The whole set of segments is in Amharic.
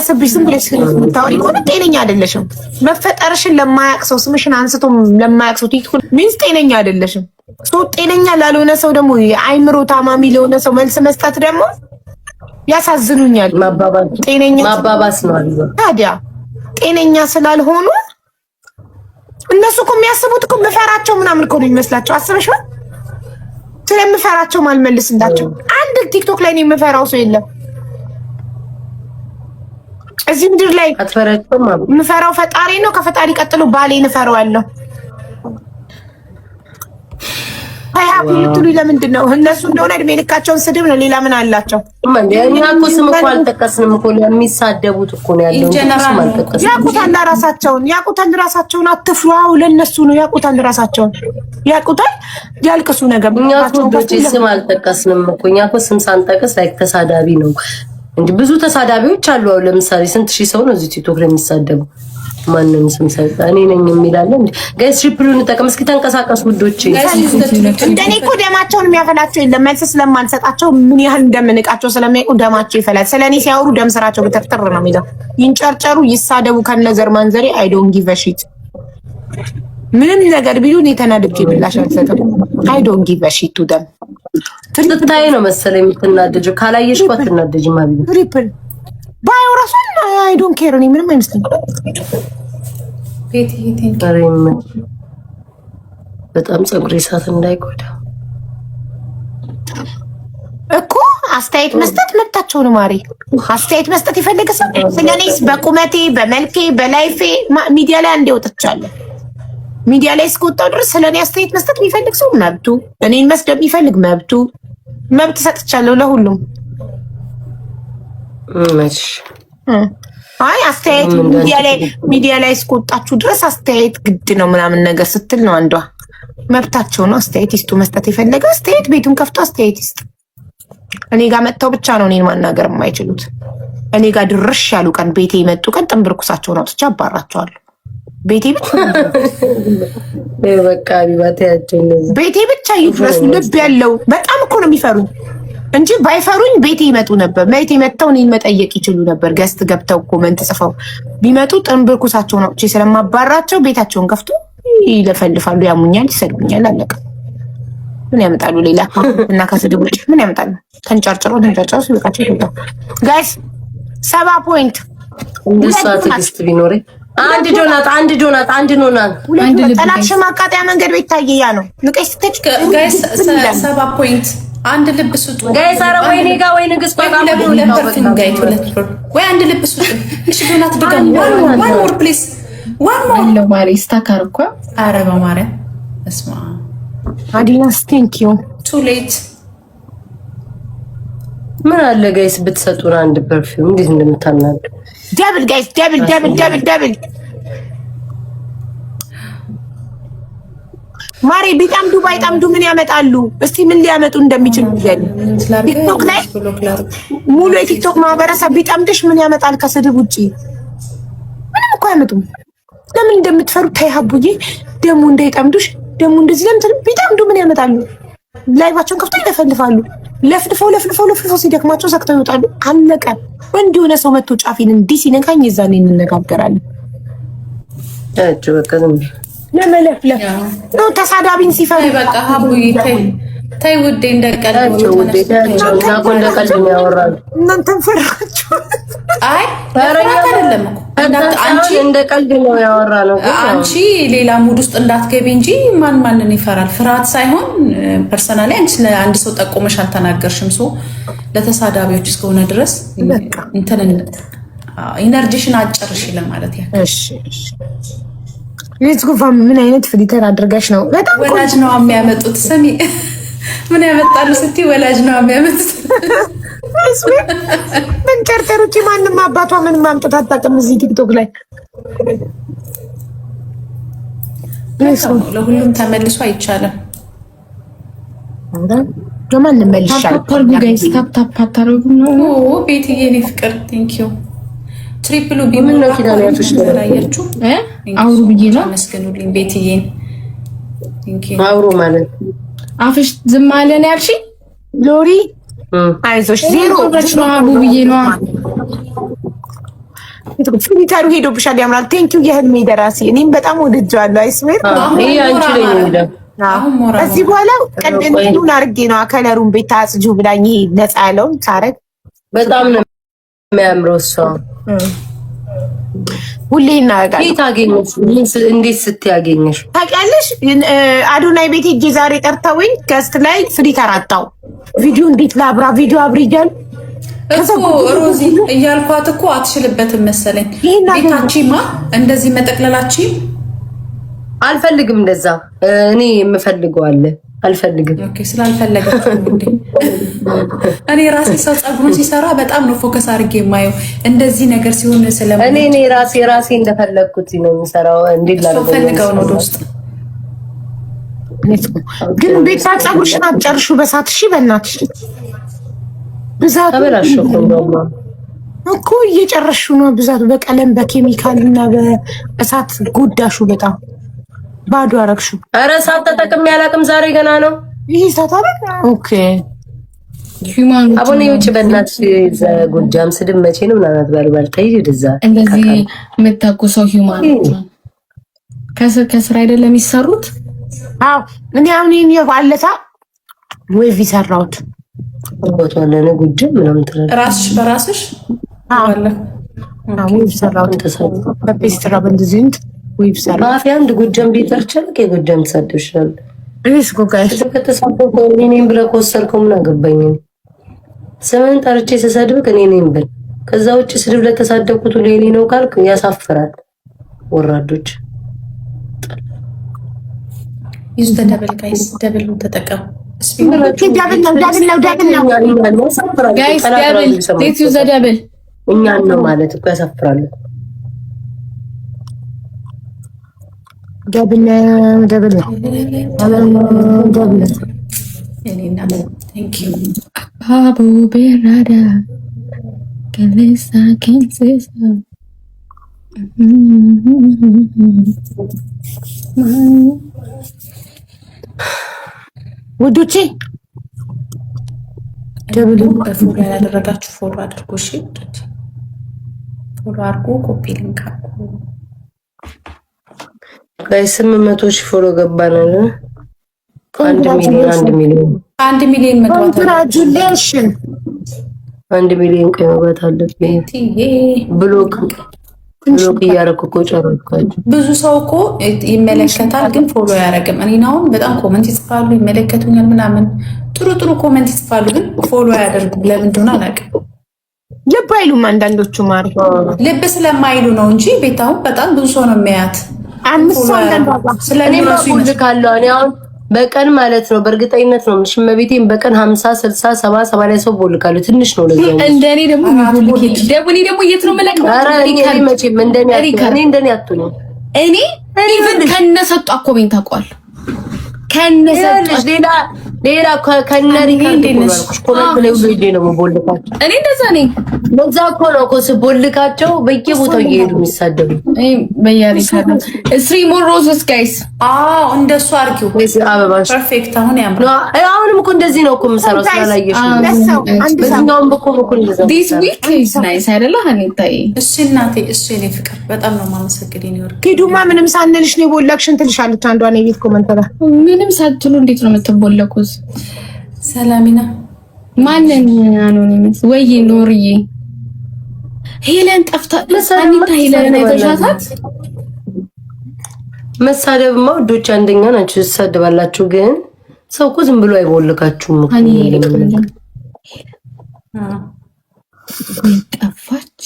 ሲደርስብሽ ዝም ብለሽ ታውሪ ሆነ ጤነኛ አይደለሽም። መፈጠርሽን ለማያቅ ሰው ስምሽን አንስቶ ለማያቅ ሰው ቲክቶክ ሚንስ ጤነኛ አይደለሽም። ሰው ጤነኛ ላልሆነ ሰው ደግሞ የአይምሮ ታማሚ ለሆነ ሰው መልስ መስጠት ደግሞ ያሳዝኑኛል። ጤነኛ ማባባስ ነው አይደል? ታዲያ ጤነኛ ስላልሆኑ እነሱ እኮ የሚያስቡት እኮ ምፈራቸው ምናምን እኮ ነው የሚመስላቸው። አስበሽዋል? ስለምፈራቸው ማልመልስላቸው አንድ ቲክቶክ ላይ ነው የምፈራው ሰው የለም። እዚህ ምድር ላይ ምፈራው ፈጣሪ ነው። ከፈጣሪ ቀጥሎ ባሌን እፈራዋለሁ። አያው ልትሉ ለምንድን ነው? እነሱ እንደሆነ እድሜ ልካቸውን ስድብ ነው። ሌላ ምን አላቸው? እኛ እኮ ስም እኮ አልጠቀስንም እኮ የሚሳደቡት እኮ ነው ያለው። ያቁታል ራሳቸውን አትፍራው። ለነሱ ነው ያቁታል ራሳቸውን ያቁታል። ያልቅሱ ነገር እኛ እኮ ስም አልጠቀስንም እኮ እኛ እኮ ስም ሳንጠቅስ ላይ ተሳዳቢ ነው እንዴ? ብዙ ተሳዳቢዎች አሉ። አሁን ለምሳሌ ስንት ሺህ ሰው ነው እዚህ ቲክቶክ ላይ የሚሳደቡ? ማንንም ስም ሳይጣ እኔ ነኝ የሚላል እንዴ? ጋይስ ትሪፕሉን እንጠቀም እስኪ፣ ተንቀሳቀሱ ውዶቼ። እንደኔ እኮ ደማቸውን የሚያፈላቸው የለም። መልስ ስለማንሰጣቸው ምን ያህል እንደምንቃቸው ስለሚያውቁ ደማቸው ይፈላል። ስለኔ ሲያወሩ ደም ስራቸው ብትርጥር ነው የሚለው። ይንጨርጨሩ፣ ይሳደቡ ከነዘር ማንዘሬ አይ ዶንት ጊቭ አ ሺት። ምንም ነገር ቢሉን የተናደጅ ምላሽ አልሰጥም። አይ ዶንት ጊቭ አ ሺት ቱ ደም። ትልታይ ነው መሰለኝ የምትናደጀው። ካላየሽ እኮ አትናደጂም ማለት ነው። ትሪፕል ባይው ራሱ አይ ዶንት ኬር። እኔ ምንም አይመስልም። በጣም ፀጉሬ እሳት እንዳይጎዳ እኮ አስተያየት መስጠት መብታቸው ነው። ማሪ አስተያየት መስጠት ይፈልግ ሰው ስለኔስ በቁመቴ በመልኬ በላይፌ ሚዲያ ላይ አንዴ ወጥቻለሁ። ሚዲያ ላይ እስከወጣሁ ድረስ ስለኔ አስተያየት መስጠት የሚፈልግ ሰው መብቱ፣ እኔን መስደብ የሚፈልግ መብቱ። መብት ሰጥቻለሁ ለሁሉም። አይ አስተያየት ሚዲያ ላይ እስከወጣችሁ ድረስ አስተያየት ግድ ነው ምናምን ነገር ስትል ነው አንዷ። መብታቸው ነው። አስተያየት ይስጡ። መስጠት የፈለገ አስተያየት ቤቱን ከፍቶ አስተያየት ይስጥ። እኔ ጋር መጥተው ብቻ ነው እኔን ማናገር የማይችሉት። እኔ ጋር ድርሽ ያሉ ቀን ቤቴ የመጡ ቀን ጥንብርኩሳቸውን አውጥቼ አባራቸዋለሁ። ቤቴ ብቻ ይድረሱ። ልብ ያለው በጣም እኮ ነው የሚፈሩኝ እንጂ ባይፈሩኝ ቤቴ ይመጡ ነበር። ቤቴ መጥተው እኔን መጠየቅ ይችሉ ነበር። ገስት ገብተው ኮመንት ጽፈው ቢመጡ ጥንብርኩሳቸውን አውጥቼ ስለማባራቸው ቤታቸውን ከፍቶ ይለፈልፋሉ፣ ያሙኛል፣ ይሰድቡኛል። አለቀ። ምን ያመጣሉ ሌላ? እና ከስድብ ውጭ ምን ያመጣሉ? ተንጨርጭሮ ሲበቃቸው ይወጣ። ጋይስ 7 ፖይንት እንደሷ ትዕግስት ቢኖረኝ አንድ ዶናት ጠላት ማቃጠያ መንገድ ቤት ታየያ ነው። ንቀሽ ስትጭ ጋይስ 7 ፖይንት አንድ ልብ ስጡ ጋይስ። ኧረ ወይኔ ጋር ወይ ንግስት ወይ አንድ ልብ ስጡ። እሺ ዶናት ድጋሚ one more please one more አለው ማሪ ስታካር እኮ ኧረ በማርያም እስማ አዲናስ ቴንክ ዩ too late። ምን አለ ጋይስ ብትሰጡን አንድ ፐርፊውም እንዴት እንደምታናዱ። ደብል ጋይስ ደብል ማሪ ቢጣም ዱባይ ጣምዱ ምን ያመጣሉ? እስቲ ምን ሊያመጡ እንደሚችሉ ይገል ቲክቶክ ላይ ሙሉ የቲክቶክ ማህበረሰብ ቢጣምድሽ ምን ያመጣል ከስድብ ውጪ? ምንም እኮ ያመጡም። ለምን እንደምትፈሩ ታይሀቡዬ ደሙ እንዳይጣምዱሽ ደሙ እንደዚህ ለምን ቢጣምዱ ምን ያመጣሉ? ላይቫቸውን ከፍተው ይለፈልፋሉ። ለፍልፈው ሲደክማቸው ሰክተው ይወጣሉ። አለቀ። ወንድ የሆነ ሰው መጥቶ ጫፊን እንዲህ ሲነካኝ የዛኔ እንነጋገራለን። እጭ በቃ ለመለፍለፍ ነው። ተሳዳቢን ሲፈሩ በቃ ሀቡይ ታይ ውዴ እንደቀልድ ነው ያወራሉ። እናንተም ፈራችሁ። አይ አይደለም እኮ አንቺ እንደቀልድ ነው ያወራለው። አንቺ ሌላ ሙድ ውስጥ እንዳትገቢ እንጂ ማንን ይፈራል? ፍርሃት ሳይሆን ፐርሰናሊ አንቺ ለአንድ ሰው ጠቆመሽ አልተናገርሽም። ሰው ለተሳዳቢዎች እስከሆነ ድረስ እንትን ኢነርጂሽን አጨርሽ ለማለት ያክል። እሺ ለትጉፋ ምን አይነት ፍሊተር አድርጋሽ ነው? በጣም ወላጅ ነው የሚያመጡት። ስሚ ምን ያመጣሉ ስትይ ወላጅ ነው የሚያመጡት። ምን ጨርጨሩጪ ማንም አባቷ ምን ማምጣት አታውቅም። እዚህ ቲክቶክ ላይ ለሁሉም ተመልሶ አይቻልም። ለማን መልሻል? ጋይስ ታፕ አታረጉ ነው ቤትዬ እኔ ፍቅር ቴንክ ዩ ትሪፕሉ ቢምን ነው ኪዳናቶች ተራያችሁ አውሩ ብዬ ነው። አመስግኑልኝ ቤትዬን ቴንክ ዩ። አውሩ ማለት አፍሽ ዝም አለን ያልሽ ሎሪ አይዞሽ ዜሮ ነው አቡ ብዬ ነው። ፍሊተሩ ሄዶብሻል ያምራል። ቴንኪው የህልሜ ደራሲ። እኔም በጣም ወድጄዋለሁ። አይስዌር ይሄ አንቺ ላይ ነው የሚለው። እዚህ በኋላ ቀደምቱን አድርጌ ነው ከለሩን ቤት አጽጁ ብላኝ ይሄ ነፃ ያለውን ሳረግ በጣም ነው የሚያምረው። እሷ ሁሌ እናደርጋለን። ቤት አገኘሽ? እንዴት ስትያገኘሽ ታውቂያለሽ? አዶናይ ቤት ሄጄ ዛሬ ጠርተውኝ ገስት ላይ ፍሊተር አጣው። ቪዲዮ እንዴት ላብራ ቪዲዮ አብሪጃል እኮ ሮዚ እያልኳት እኮ አትችልበትም መሰለኝ። ቤታቺማ እንደዚህ መጠቅለላቺ አልፈልግም። እንደዛ እኔ የምፈልገው አለ አልፈልግም። ኦኬ ስላልፈለገች እኔ ራሴ ሰው ጸጉሩን ሲሰራ በጣም ነው ፎከስ አድርጌ የማየው እንደዚህ ነገር ሲሆን ስለምን እኔ ራሴ እንደፈለግኩት ነው የሚሰራው። እንዴት ላደርገው ፈልገው ነው ውስጥ ግን ቤት ጸጉርሽን አትጨርሹ በሳት እሺ በእናትሽ ብዛት ተበላሽው እኮ እየጨረሹ ነው። ብዛቱ በቀለም በኬሚካል እና በእሳት ጎዳሹ። በጣም ባዶ አረግሹ። ኧረ እሳት ተጠቅሜ አላውቅም። ዛሬ ገና ነው ይሄ እሳት አይደል? ኦኬ አቦኔ ውጭ በእናትሽ ጎጃም ስድብ መቼ ነው ምናምን ባልባል ተይ ወደዛ። እንደዚህ የምታውቁሰው ሂውማን ከስር አይደለም የሚሰሩት። አዎ እኔ አሁን ይሄን የባለታ ዌቭ ይሰራውት ቦታለነ ጉጅም ምናምን ትረዳ ራስሽ በራስሽ አለ ዌቭ ሰራውት ተሰራ በፔስትራ በእንደዚህንት ዌቭ ሰራ ማፊ አንድ ጉጅም ቢጠርቻል ከጉጅም ተሰደሽል እኔስ ጎጋይስ ከተሳደብኩ እኔን ብለህ ከወሰድከው ምን አገባኝ? ስምን ጠርቼ ስሰድብክ እኔ ነኝ ብል ከዛ ውጭ ስድብ ለተሳደብኩት ለኔ ነው ካልክ ያሳፍራል። ወራዶች ይዙ ተደብል ጋይስ ደብል ተጠቀሙ። ጋይስ ደብል ሌት ዩ ዘ ደብል እኛን ነው ማለት እኮ ያሳፍራል። ደብል እኔና ቴንክ ዩ አቡ ቤራዳ ከለሳ ከንሰሳ ውዶቼ ደብል ፎሎ ያላደረጋችሁ ፎሎ አድርጉ። እሺ ፎሎ አድርጉ፣ ኮፒ ሊንክ አድርጉ። ጋይስ 800 ሺህ ፎሎ ገባናል። 1 ሚሊዮን መግባት ኮንግራቹሌሽን 1 ሚሊዮን መግባት አለብኝ። ብሎክ እያደረኩ እኮ ጨረስኳቸው። ብዙ ሰው እኮ ይመለከታል ግን ፎሎ አያደርግም። እኔን አሁን በጣም ኮመንት ይጽፋሉ፣ ይመለከቱኛል ምናምን ጥሩ ኮመንት ይጽፋሉ፣ ግን ፎሎ አያደርጉም። ለምን እንደሆነ አላውቅም። ልብ አይሉም አንዳንዶቹ ማሪ ልብ ስለማይሉ ነው እንጂ ቤት አሁን በጣም ብዙ ሰው ነው የሚያያት። አምስት ሰው ስለኔ ካለው እኔ አሁን በቀን ማለት ነው በእርግጠኝነት ነው ሽመቤቴን በቀን 50 60 70 80 ሰው ቦልካለሁ። ትንሽ ነው ለዚህ እንደኔ ደግሞ የት ነው መለቀው? ኧረ እኔ መቼም እንደኔ አትሆኝ። እኔ ኢቭን ከነሰጧ ኮሜንት አውቀዋለሁ። ከነሰጧ ሌላ ከነሪካርድ ቆልኩሽ ኮሜንት ላይ ሁሉ ሄጄ ነው ቦልካቸው። እኔ እንደዛ ነኝ። ለዛ እኮ ነው እኮ ስቦልካቸው በየቦታው እየሄዱ የሚሳደቡ። በየሪካርድ 3 more roses guys። እንደሱ አርጊው አበባሽ ፐርፌክት። አሁን ያምራል። አሁንም እኮ እንደዚህ ነው እኮ የምሰራው ስላላየሽ ነው። በዚህኛውም እኮ እንደዛ this week is nice አይደለ? ሀኒታይ እሺ እናቴ፣ እሺ እኔ ፍቅር በጣም ነው የማመሰግነው። ይወር ኪዱማ ምንም ሳንልሽ ነው ቦላክሽን ትልሻለች አንዷ ነው የቤት ኮመንት ላይ ምንም ሳትሉ እንዴት ነው የምትቦለኩት? ሰላሚና ማንን አኖኒመስ ወይ ኖርዬ ሄለን ጠፍታ አኒታ ሄለን አይተሻታት? መሳደብማ ወዶች አንደኛ ናቸው። ትሳደባላችሁ ግን ሰው እኮ ዝም ብሎ አይቦልካችሁም እኮ። ጠፋች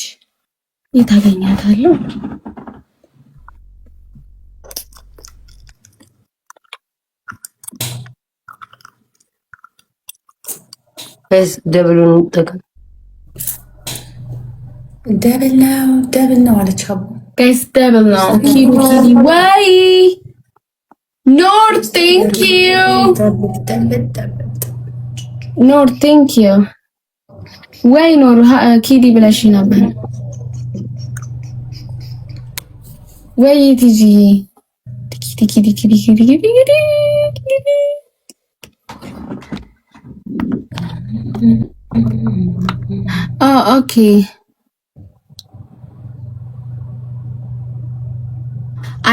የታገኛታለሁ። ደብሉን ተቀም ደብል ነው አለች አቡ። ጋይስ ደብል ነው። ኪዲ ወይ ኖር ቴንክ ዩ ኖር ቴንክ ዩ ወይ ኖር ኪዲ ብለሽ ነበር ወይ ቲጂ ኪዲ ኦኬ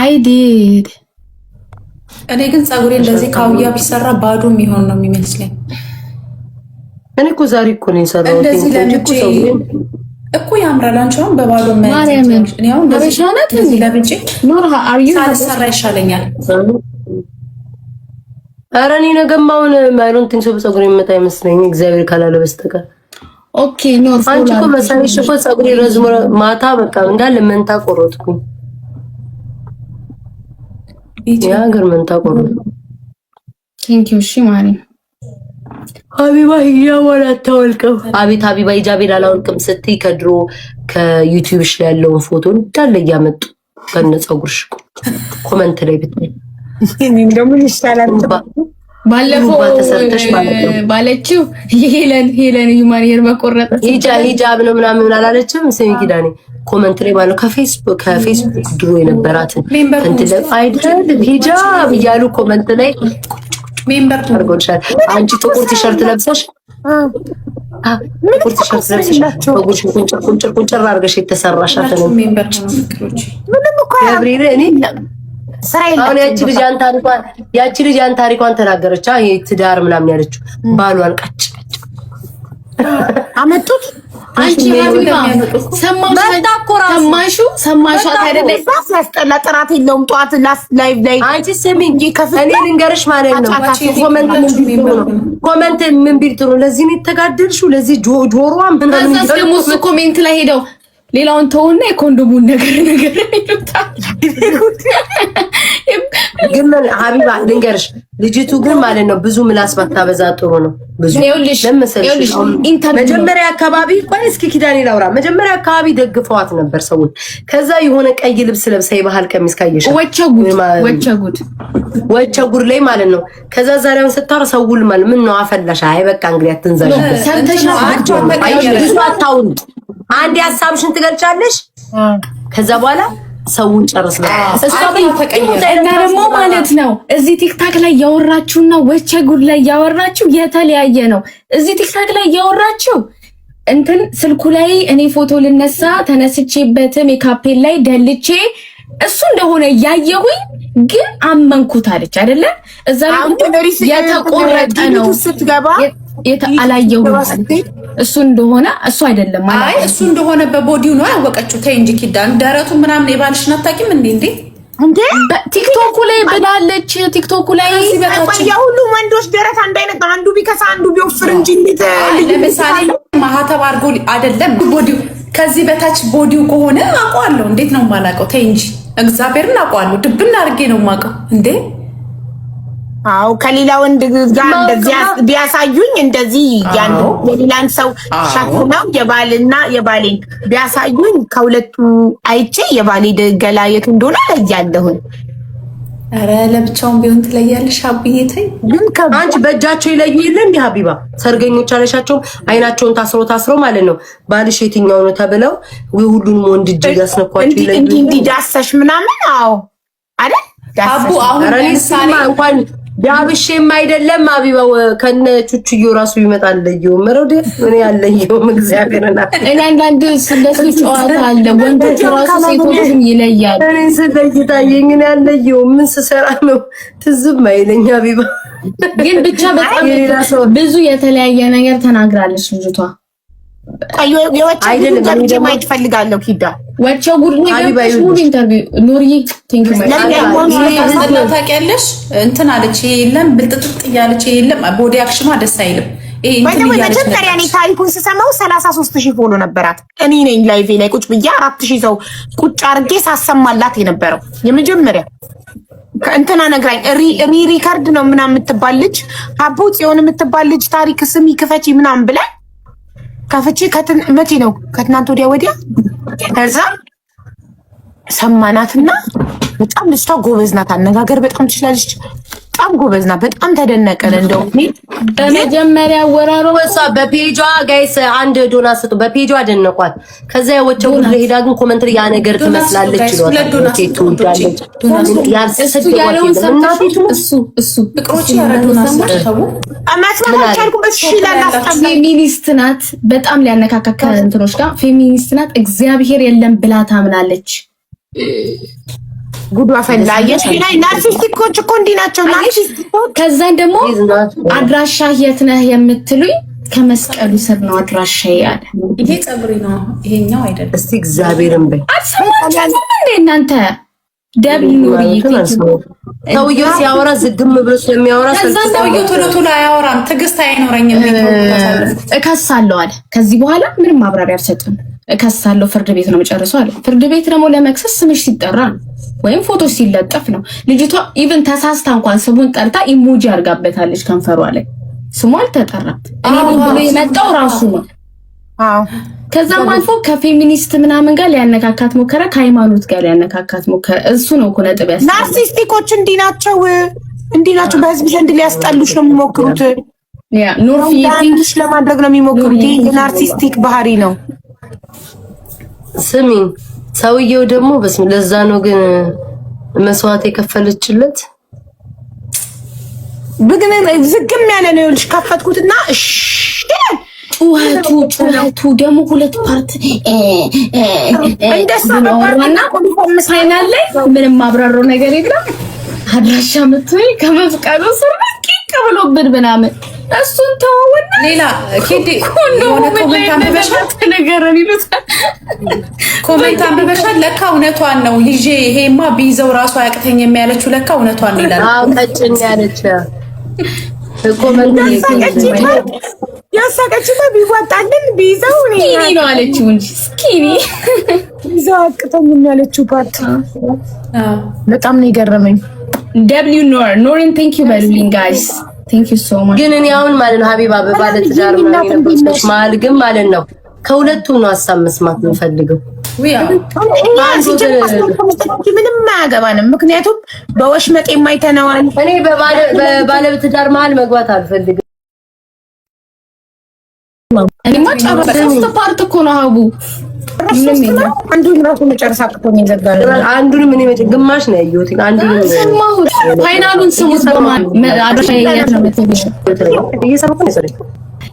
አይ ዲድ እኔ ግን ፀጉሬ እንደዚህ ካውያ ቢሰራ ባዶ የሚሆን ነው የሚመስለኝ። እኔ እኮ ዛሬ እኮ ነው የሰራሁት እንደዚህ ለምጄ እኮ ያምራል። አንቺ አሁን በባዶ ማርያምን እኔ አሁን አበሻናት እንደዚህ ለምጄ ኖርሃ አር ዩ ሳልሰራ ይሻለኛል። ኧረ እኔ ነገማውን ማይሮን ቲንክ ሰው ፀጉሬ የሚመጣ አይመስለኝ እግዚአብሔር ካላለ በስተቀር። ኦኬ ኖር አንቺ እኮ መሳሪሽ እኮ ፀጉሬ ረዝሞ ማታ በቃ እንዳለ መንታ ቆረጥኩኝ። የሀገር መንታ ቆረጥኩኝ። ቴንክ ዩ እሺ ማሪ ሀቢባ ሂጃቧን አታወልቅም። አቤት ሀቢባ ሂጃቤን አላወልቅም ስትይ ከድሮ ከዩቲዩብሽ ላይ ያለውን ፎቶ እንዳለ እያመጡ ከነ ፀጉርሽ ኮመንት ላይ ብታይ እንደምን ይሻላል። ባለፈው ባለችው ሄለን ዩማን ሄር መቆረጥ ሂጃብ ነው ምናምን አላለችም። ስሚ ኪዳኔ ኮመንት ላይ ማለት ከፌስቡክ ድሮ የነበራትን እንትን ላይ አይደል ሂጃብ እያሉ ኮመንት ላይ ሜምበር አርጎልሻል። አንቺ ጥቁር ቲሸርት ለብሰሽ ጥቁር ቲሸርት ለብሰሽ በጉሽ ቁንጭር አድርገሽ የተሰራሻት ነው ሜምበር ፍቅሮች ምንም እኮ ገብርኤል እኔ አሁን ያቺ ልጅ ያን ታሪኳን ተናገረች። ይሄ ትዳር ምናምን ያለችው ባሏን ቀጭ አመጡት። አንቺ ሰማሹ አይደለ? ያስጠላ ጥራት የለውም። ጠዋት ላይቭ ላይ አንቺ ስሚ እንጂ እኔ ልንገርሽ ማለት ነው። ኮመንት ምን ቢል ጥሩ ለዚህ ነው የተጋደልሽው ለዚህ ጆሮዋ ምናምን ደግሞ እሱ ኮሜንት ላይ ሄደው ሌላውን ተውና የኮንዶሙን ነገር ይሉታል። ግን ሀቢባ ልንገርሽ ልጅቱ ግን ማለት ነው ብዙ ምላስ ባታበዛ ጥሩ ነው። ብዙ ለምሳሌ መጀመሪያ አካባቢ ቆይ እስኪ ኪዳኔ ላውራ። መጀመሪያ አካባቢ ደግፈዋት ነበር ሰዎች። ከዛ የሆነ ቀይ ልብስ ለብሳ የባህል ቀሚስ ካየሽ ወቸጉድ ላይ ማለት ነው። ከዛ ዛሬውን ስታወራ ሰውል ማለት ምን ነው አፈላሽ። አይ በቃ እንግዲህ አትንዛሽ ብዙ አታውሪ። አንድ ሀሳብሽን ትገልጫለሽ። ከዛ በኋላ ሰውን ጨርስ ነው እሷ እና ደግሞ ማለት ነው እዚህ ቲክታክ ላይ ያወራችሁና ወቸጉድ ላይ ያወራችሁ የተለያየ ነው። እዚህ ቲክታክ ላይ ያወራችሁ እንትን ስልኩ ላይ እኔ ፎቶ ልነሳ ተነስቼበት ሜካፔን ላይ ደልቼ እሱ እንደሆነ ያየሁኝ ግን አመንኩት አለች አይደለ? እዛ ላይ የተቆረጠ ነው ስትገባ አላየሁም እሱ እንደሆነ እሱ አይደለም ማለት አይ እሱ እንደሆነ በቦዲው ነው ያወቀችው። ተይ እንጂ ኪዳን ደረቱ ምናምን የባልሽን አታውቂም እንዴ? ቲክቶኩ ላይ ብላለች። ቲክቶኩ ላይ የሁሉም ወንዶች ደረት አንድ አይነት ነው። አንዱ ቢከሳ አንዱ ቢወፍር እንጂ እንዴት ለምሳሌ ማህተብ አድርጎ አይደለም ቦዲው ከዚህ በታች ቦዲው ከሆነ አውቀዋለሁ። እንዴት ነው የማላውቀው? ተይ እንጂ እግዚአብሔርን አውቀዋለሁ። ድብና አድርጌ ነው የማውቀው እንዴ። አው ከሌላ ወንድ ጋር እንደዚህ ቢያሳዩኝ እንደዚህ ያን የሌላን ሰው ሸክመው የባልና የባሌን ቢያሳዩኝ ከሁለቱ አይቼ የባሌ ገላ የቱ እንደሆነ ለያለሁኝ። አረ ለብቻውን ቢሆን ትለያለሽ አብዬ። ተይ ግን አንቺ በእጃቸው ይለዩ የለ እንዴ ሀቢባ? ሰርገኞች አለሻቸው አይናቸውን ታስሮ ማለት ነው ባልሽ የትኛው ነው ተብለው ወይ ሁሉንም ወንድ እጅ ያስነኳቸው ይለዩ እንዲ ዳሰሽ ምናምን። አዎ አይደል አቡ አሁን ለምሳሌ እንኳን ዳብሽም አይደለም አቢባው ከነ ቹቹዮ ራሱ ይመጣል። ለየው መረደ ምን ያለየው እግዚአብሔርና እኔ አንዳንድ ስለሱ ጨዋታ አለ ወንዶች ራሱ ሴቶችን ይለያል። እኔ ስለይታየኝ ምን ያለየው ምን ስሰራ ነው ትዝም አይለኝ አቢባ። ግን ብቻ በጣም ብዙ የተለያየ ነገር ተናግራለች ልጅቷ። አይደለም እኔ ደግሞ ይፈልጋለሁ ኪዳ ወቸው ጉድ ነው ሙሉ ኢንተርቪው ኑርዬ ቲንክ ታውቂያለሽ እንትን አለች የለም ብልጥጥጥ እያለች የለም ቦዲ አክሽኗ ደስ አይልም። መጀመሪያ እኔ ታሪኩን ስሰማው 33,000 ፎሎ ነበራት። እኔ ነኝ ላይቭ ላይ ቁጭ ብዬ 4,000 ሰው ቁጭ አድርጌ ሳሰማላት የነበረው የመጀመሪያ ከእንትና ነግራኝ ሪከርድ ነው ምናምን የምትባል ልጅ አቦ ጽዮን የምትባል ልጅ ታሪክ ስሚ ክፈቺ ምናምን ብላ ከፍቼ መቼ ነው ከትናንት ወዲያ ከዛ ሰማናትና በጣም ልጅቷ ጎበዝ ናት። አነጋገር በጣም ትችላለች። በጣም ጎበዝ ናት። በጣም ተደነቀን። እንደው በመጀመሪያ ወራሮ ወሳ በፔጇ ጋይስ አንድ ዶናት ሰጡ። በፔጇ አደነቋት። ከዛ ያወቸው ሁሉ ሄዳ ግን ኮሜንት ያ ነገር ትመስላለች ይሏታል። እሱ ፍቅሮች ያረዱናስ ተው ፌሚኒስት ናት። በጣም ሊያነካካካ እንትኖች ጋር ፌሚኒስት ናት። እግዚአብሔር የለም ብላ ታምናለች። ጉዷ ፈላ። ላይ ናርሲስቲኮች እኮ እንዲህ ናቸው። ናርሲስቲኮች ከዛን ደግሞ አድራሻ የት ነህ የምትሉኝ ከመስቀሉ ስር ነው አድራሻዬ አለ። ይሄ ፀጉሪ ነው ይሄኛው አይደለም። እስቲ እግዚአብሔርን በይ አልሰማችሁም እንዴ እናንተ? ደብል ኑሪ ሰውየው ሲያወራ ዝግም ብሎ ስለሚያወራ ሰውየው ቶሎ ቶሎ አያወራም። ትዕግስት አይኖረኝም። እከሳለሁ አለ። ከዚህ በኋላ ምንም ማብራሪያ አልሰጥም። እከሳለሁ፣ ፍርድ ቤት ነው መጨረሱ አለ። ፍርድ ቤት ደግሞ ለመክሰስ ስምሽ ሲጠራ ነው ወይም ፎቶ ሲለጠፍ ነው። ልጅቷ ኢቭን ተሳስታ እንኳን ስሙን ጠርታ ኢሞጂ አድርጋበታለች ከንፈሯ ላይ። ስሙ አልተጠራም። እኔ ብሎ የመጣው ራሱ ነው። ከዛም አልፎ ከፌሚኒስት ምናምን ጋር ሊያነካካት ሞከረ፣ ከሃይማኖት ጋር ሊያነካካት ሞከረ። እሱ ነው እኮ ነጥብ ያስ ናርሲስቲኮች እንዲህ ናቸው። በህዝብ ዘንድ ሊያስጠሉሽ ነው የሚሞክሩት። ያ ኖርፊ ቲንክስ ለማድረግ ነው የሚሞክሩት። ይሄ ናርሲስቲክ ባህሪ ነው። ስሚ ሰውየው ደግሞ በስም ለዛ ነው ግን መስዋዕት የከፈለችለት። በግነ ዝግም ያለ ነው ልጅ ከፈትኩትና እሺ ጩኸቱ ደግሞ ሁለት ፓርት እንደሳና ፋይናል ላይ ምንም ማብራራው ነገር የለም። አድራሻ መጥቶኝ ከመስቀሉ ስር ቂቅ ብሎብን ምናምን እሱን ተወውና ሌላ ኬዲ የሆነ ኮሜንት አንብበሻል ነገርን ይሉታል። ኮሜንት አንብበሻል። ለካ እውነቷን ነው። ይዤ ይሄማ ቢይዘው ራሱ አያቅተኝ የሚያለችው ለካ እውነቷን ነው ይላል። አዎ ቀጭን ያለች ኮሜንት ያሳቀችው ቢወጣልን ቢይዘው ስኪኒ ነው አለችው እንጂ ስኪኒ ይዘው አቅተኝ የሚያለችው ፓርት በጣም ነው የገረመኝ። ደብሊው ኖርን ቴንክ ዩ በሉኝ ጋይስ ቴንክ ዩ ሶ ማች። ግን እኔ አሁን ማለት ነው ሀቢባ በባለ ትዳር ነው የነበርኩት ማለት ግን ማለት ነው ከሁለቱም ነው ሀሳብ መስማት የምፈልገው። ምንም አያገባንም። ምክንያቱም በወሽመጤ የማይተነዋል። እኔ በባለ ትዳር መሀል መግባት አልፈልግም። እኔማ ጨረሰ ፓርት እኮ ነው ሀቡ አንዱን ራሱ መጨረሻ አቅቶኝ ዘጋለ። አንዱንም እኔ ግማሽ ነው ያየሁት። አንዱንም ሰማሁት። ፋይናሉን ስሙት በማን አድራሻ ያያት ነው መተብሽ እየሰማሁ ነው ሰለኝ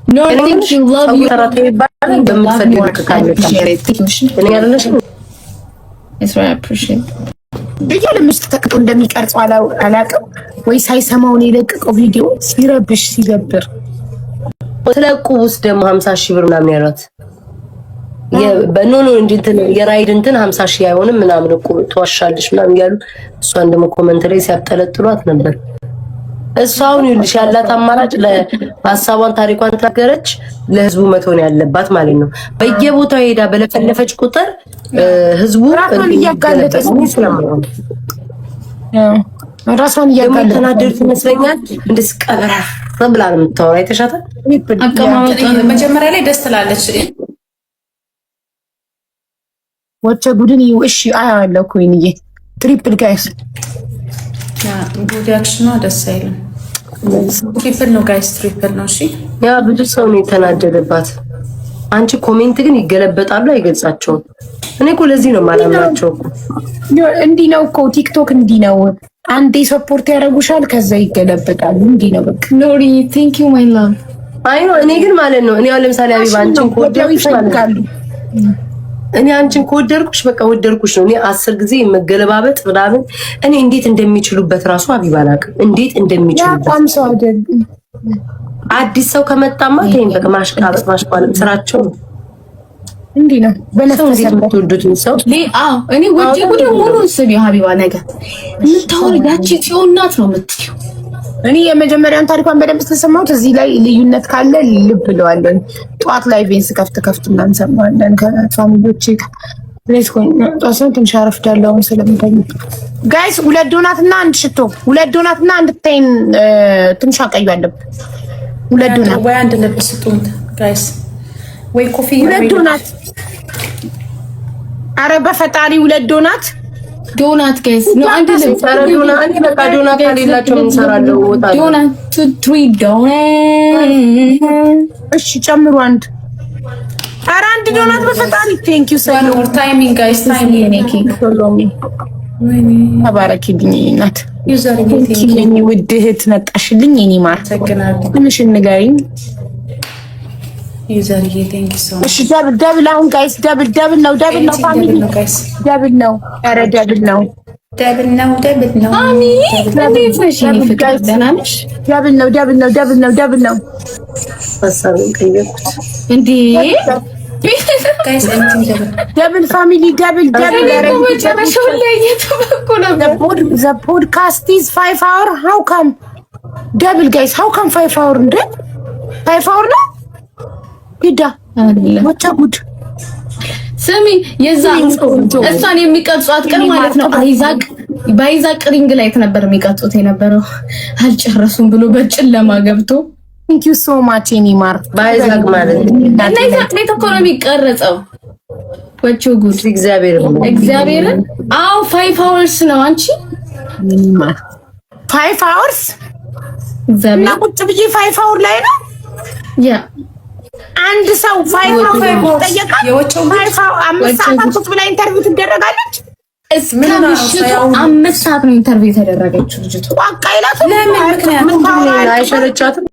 ኖ ቲንክ ዩ ላቭ ዩ ተራቴ ባል በምትፈልግ ከካለች እኔ ያለሽ ኢትስ ራይ አፕሪሺየት በየለምስት ተቀጦ እንደሚቀርጸው አላውቅም ወይ ሳይሰማው ነው የለቀቀው ቪዲዮ ሲረብሽ ሲገብር ወተለቁ ውስጥ ደግሞ 50,000 ብር ምናምን ያላት በኖኖ እንትን የራይድ እንትን 50,000 አይሆንም ምናምን እኮ ተዋሻለሽ ምናምን ያሉ እሷን ደግሞ ኮሜንት ላይ ሲያጠለጥሏት ነበር። እሷውን ይልሽ ያላት አማራጭ ለሐሳቧን ታሪኳን ተናገረች፣ ለህዝቡ መቶን ያለባት ማለት ነው። በየቦታው ሄዳ በለፈለፈች ቁጥር ህዝቡ ራሷን እያጋለጠች ራሷን እያጋለጠች ይመስለኛል። እንደዚህ ቀበራ ብላ ነው የምታወራ። አይተሻታል? አቀማመጥ መጀመሪያ ላይ ደስ ትላለች። ወቸ ጉድን እሺ አያለው ኮይንዬ ትሪፕል ጋይስ ጉድ አክሽኗ ደስ አይልም። ትሪፕል ነው ጋይስ፣ ትሪፕል ነው። እሺ ያ ብዙ ሰው ነው የተናደደባት። አንቺ ኮሜንት ግን ይገለበጣሉ፣ አይገልጻቸውም። እኔ እኮ ለዚህ ነው ማላምናቸው። እንዲህ ነው እኮ ቲክቶክ እንዲህ ነው። አንዴ ሰፖርት ያደርጉሻል፣ ከዛ ይገለበጣሉ። እንዲህ ነው በቃ። ኖሪ ቴንክ ዩ ማይ ላቭ። አይ ነው እኔ ግን ማለት ነው እኔ አሁን ለምሳሌ አቢባ አንቺን ከወደድኩሽ ማለት ነው እኔ አንቺን ከወደድኩሽ በቃ ወደድኩሽ ነው። እኔ 10 ጊዜ መገለባበጥ ምናምን እኔ እንዴት እንደሚችሉበት ራሱ አቢባ አላውቅም፣ እንዴት እንደሚችሉበት። ሰው አይደል አዲስ ሰው ከመጣማ ተይኝ በቃ ማሽቃበጥ ማሽቋለጥ ስራቸው ነው። እንዲህ ነው በነፍስ የምትወዱት ሰው አዎ እኔ ወጪ ጉድ ሙሉ ስብ ሀቢባ ነገር የምታወሪ ያቺ ጽዮን ናት ነው የምትይው። እኔ የመጀመሪያውን ታሪኳን በደንብ ተሰማሁት። እዚህ ላይ ልዩነት ካለ ልብ ብለዋለን። ጠዋት ላይ ቬንስ ከፍት እናንሰማለን ከፋሚሊዎቼ ፕሌስ ኮን ጧሰን ትንሽ አረፍዳለሁ ስለምተኝ ጋይስ። 2 ዶናት እና 1 ሽቶ 2 ዶናት እና 1 ታይን ትንሽ አቀዩ አለብን። 2 ዶናት ወይ 1 ልብ ስጡት ጋይስ፣ ወይ ኮፊ 2 ዶናት። አረ በፈጣሪ 2 ዶናት ጋይስ ነው። አንድ ልብ ዶናት እኔ በቃ ዶናት ከሌላቸው ምን ሰራለው? ወጣ ዶናት 2 3 ዶናት። እሺ ጨምሩ 1። አረ 1 ዶናት በፈጣሪ ቴንክ ዩ ሰሎ ታይሚንግ ጋይስ፣ ታይሚንግ ኔኪ ተባረኪልኝ እናት። ዩዘር ቴንክ ዩ ውድ እህት መጣሽልኝ። እኔ ማር ትንሽ ንገሪኝ ዩዘር ቴንክ ዩ ሶ እሺ ደብል አሁን ጋይስ ደብል ነው ፋሚሊ ጋይስ፣ ደብል ነው። አረ ደብል ነው ደብል ነው ደብል ነው። አሚ እንዴት ነሽ? ፍቅር ደህና ነሽ? ደብል ነው ደብል ነው ደብል ነው ደብል ነው። ሀሳቤን ቀየርኩት እንዴ ጋይስ እንትን ደብል ፋሚሊ ደብል ደብል መጨረሻው ላይ እየተበኩ ነበር። the podcast is 5 hour how come double guys how come 5 hour እንዴ 5 hour ነው ሂዳ ወጣ ጉድ ስሚ የዛ እሷን የሚቀርጿት ቀን ማለት ነው በአይዛቅ ሪንግ ላይ ነበር የሚቀርጹት የነበረው አልጨረሱም ብሎ በጨለማ ገብቶ thank you so much ኒማር በአይዛቅ ማለት እና ይዛቅ ላይ ተኮረ የሚቀርጸው ወቾ ጉድ እግዚአብሔርን አው 5 hours ነው አንቺ ኒማር 5 hours እና ቁጭ ብዬ 5 hour ላይ ነው ያ አንድ ሰው 5 hour ጠየቃት የወቸው 5 hour 5 ሰዓት ቁጭ ብላ ኢንተርቪው ትደረጋለች እስከ ምሽቱ 5 ሰዓት ነው ኢንተርቪው የተደረገችው ልጅቱ ዋቃ ይላል ለምን ምክንያት አይሰለቻትም